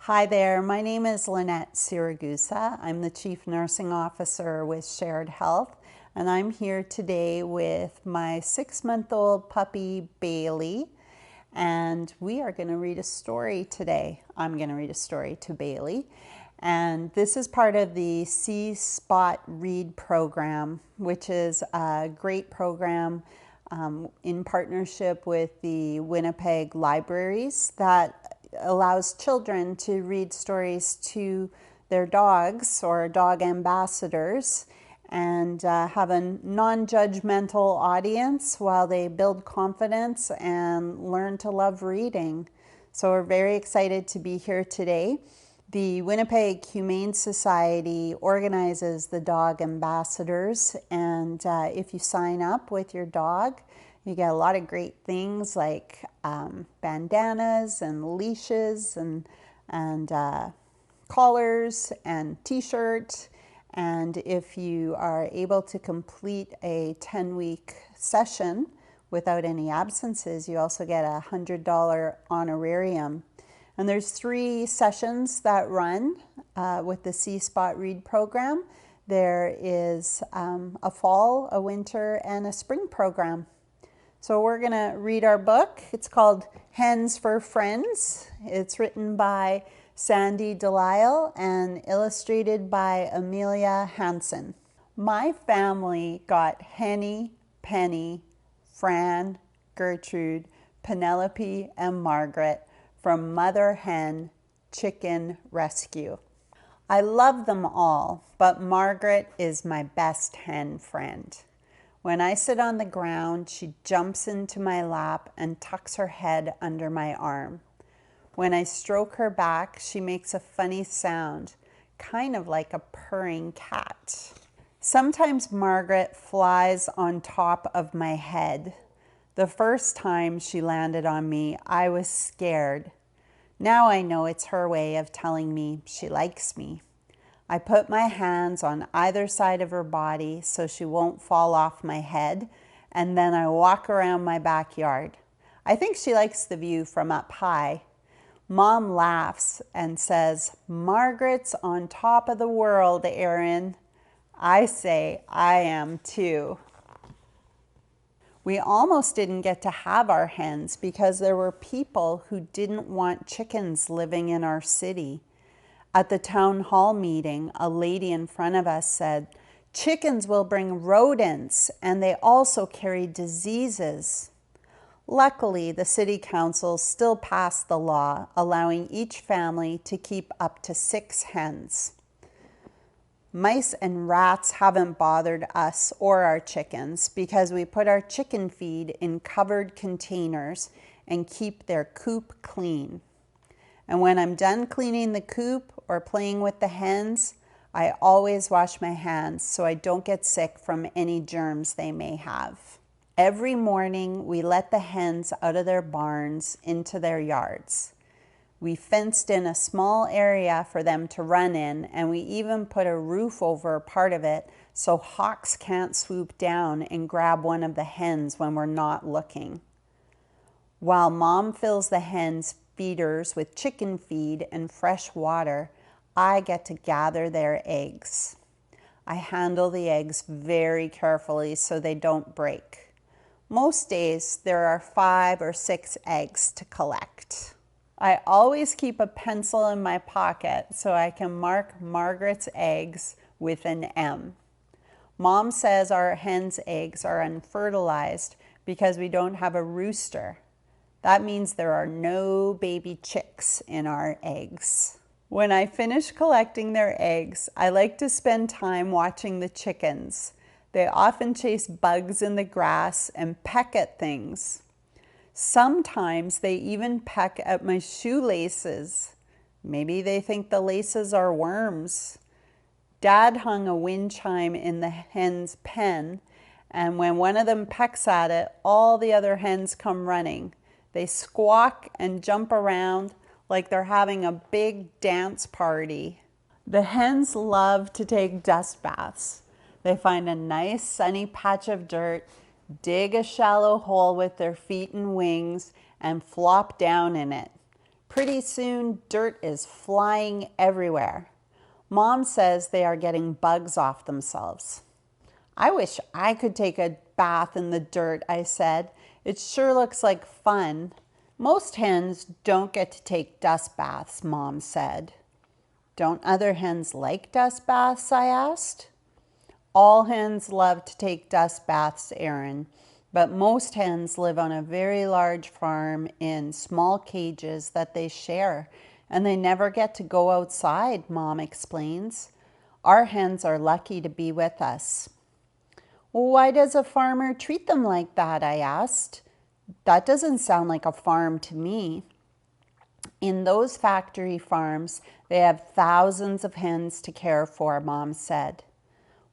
Hi there, my name is Lanette Siragusa. I'm the Chief Nursing Officer with Shared Health, and I'm here today with my 6-month-old puppy, Bailey, and we are going to read a story today. I'm going to read a story to Bailey, and this is part of the C-Spot Read program, which is a great program in partnership with the Winnipeg libraries that allows children to read stories to their dogs or dog ambassadors and have a non-judgmental audience while they build confidence and learn to love reading. So we're very excited to be here today. The Winnipeg Humane Society organizes the dog ambassadors, and if you sign up with your dog, you get a lot of great things like bandanas and leashes and collars and t-shirts. And if you are able to complete a 10-week session without any absences, you also get a $100 honorarium. And there's 3 sessions that run with the C-Spot Read program. There is a fall, a winter, and a spring program. So we're going to read our book. It's called Hens for Friends. It's written by Sandy Delisle and illustrated by Amelia Hansen. My family got Henny, Penny, Fran, Gertrude, Penelope, and Margaret from Mother Hen Chicken Rescue. I love them all, but Margaret is my best hen friend. When I sit on the ground, she jumps into my lap and tucks her head under my arm. When I stroke her back, she makes a funny sound, kind of like a purring cat. Sometimes Margaret flies on top of my head. The first time she landed on me, I was scared. Now I know it's her way of telling me she likes me. I put my hands on either side of her body so she won't fall off my head, and then I walk around my backyard. I think she likes the view from up high. Mom laughs and says, "Margaret's on top of the world, Erin." I say, "I am too." We almost didn't get to have our hens because there were people who didn't want chickens living in our city. At the town hall meeting, a lady in front of us said, "Chickens will bring rodents, and they also carry diseases." Luckily, the city council still passed the law allowing each family to keep up to 6 hens. Mice and rats haven't bothered us or our chickens because we put our chicken feed in covered containers and keep their coop clean. And when I'm done cleaning the coop or playing with the hens, I always wash my hands so I don't get sick from any germs they may have. Every morning, we let the hens out of their barns into their yards. We fenced in a small area for them to run in, and we even put a roof over part of it so hawks can't swoop down and grab one of the hens when we're not looking. While Mom fills the hens' feeders with chicken feed and fresh water, I get to gather their eggs. I handle the eggs very carefully so they don't break. Most days, there are 5 or 6 eggs to collect. I always keep a pencil in my pocket so I can mark Margaret's eggs with an M. Mom says our hens' eggs are unfertilized because we don't have a rooster. That means there are no baby chicks in our eggs. When I finish collecting their eggs, I like to spend time watching the chickens. They often chase bugs in the grass and peck at things. Sometimes they even peck at my shoelaces. Maybe they think the laces are worms. Dad hung a wind chime in the hen's pen, and when one of them pecks at it, all the other hens come running. They squawk and jump around like they're having a big dance party. The hens love to take dust baths. They find a nice sunny patch of dirt, dig a shallow hole with their feet and wings, and flop down in it. Pretty soon, dirt is flying everywhere. Mom says they are getting bugs off themselves. I wish I could take a bath in the dirt, I said. It sure looks like fun. Most hens don't get to take dust baths, Mom said. Don't other hens like dust baths, I asked. All hens love to take dust baths, Erin, but most hens live on a very large farm in small cages that they share, and they never get to go outside, Mom explains. Our hens are lucky to be with us. Why does a farmer treat them like that, I asked. That doesn't sound like a farm to me. In those factory farms, they have thousands of hens to care for, Mom said.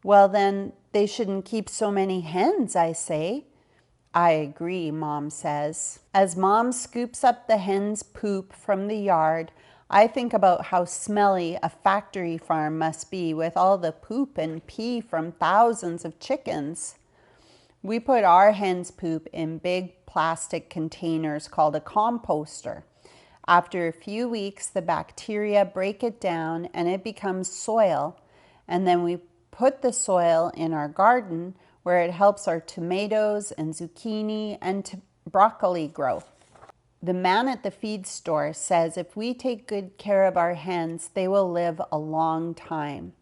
Well, then they shouldn't keep so many hens, I say. I agree, Mom says. As Mom scoops up the hen's poop from the yard, I think about how smelly a factory farm must be with all the poop and pee from thousands of chickens. We put our hen's poop in big plastic containers called a composter. After a few weeks, the bacteria break it down and it becomes soil. And then we put the soil in our garden where it helps our tomatoes and zucchini and broccoli grow. The man at the feed store says if we take good care of our hens, they will live a long time.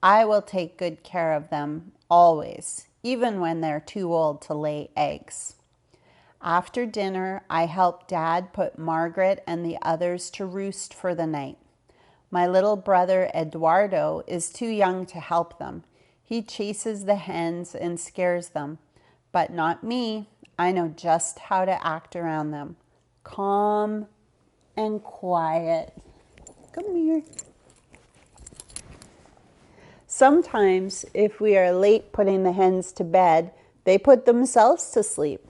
I will take good care of them always, even when they're too old to lay eggs. After dinner, I helped Dad put Margaret and the others to roost for the night. My little brother Eduardo is too young to help them. He chases the hens and scares them, but not me. I know just how to act around them. Calm and quiet. Come here. Sometimes, if we are late putting the hens to bed, they put themselves to sleep.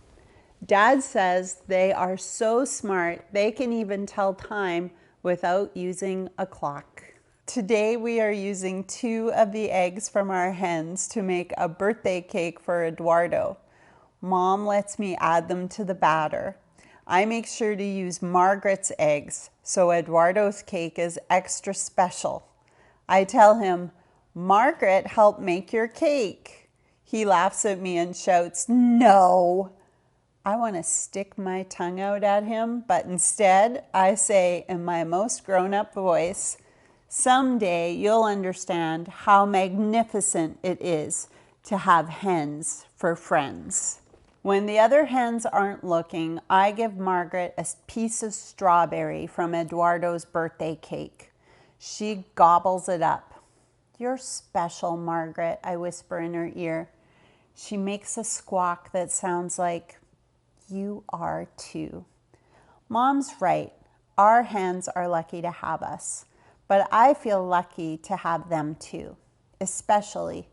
Dad says they are so smart, they can even tell time without using a clock. Today, we are using 2 of the eggs from our hens to make a birthday cake for Eduardo. Mom lets me add them to the batter. I make sure to use Margaret's eggs, so Eduardo's cake is extra special. I tell him, Margaret helped make your cake. He laughs at me and shouts, no. I want to stick my tongue out at him, but instead I say in my most grown-up voice, someday you'll understand how magnificent it is to have hens for friends. When the other hens aren't looking, I give Margaret a piece of strawberry from Eduardo's birthday cake. She gobbles it up. You're special, Margaret, I whisper in her ear. She makes a squawk that sounds like, you are too. Mom's right. Our hens are lucky to have us, but I feel lucky to have them too, especially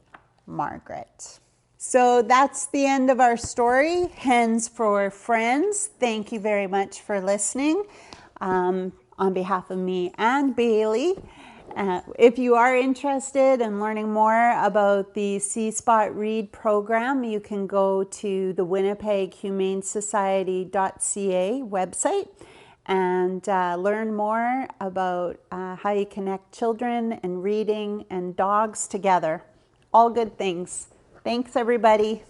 Margaret. So that's the end of our story, Hens for Friends. Thank you very much for listening on behalf of me and Bailey. If you are interested in learning more about the C-Spot Read program, you can go to the WinnipegHumaneSociety.ca website and learn more about how you connect children and reading and dogs together. All good things. Thanks, everybody.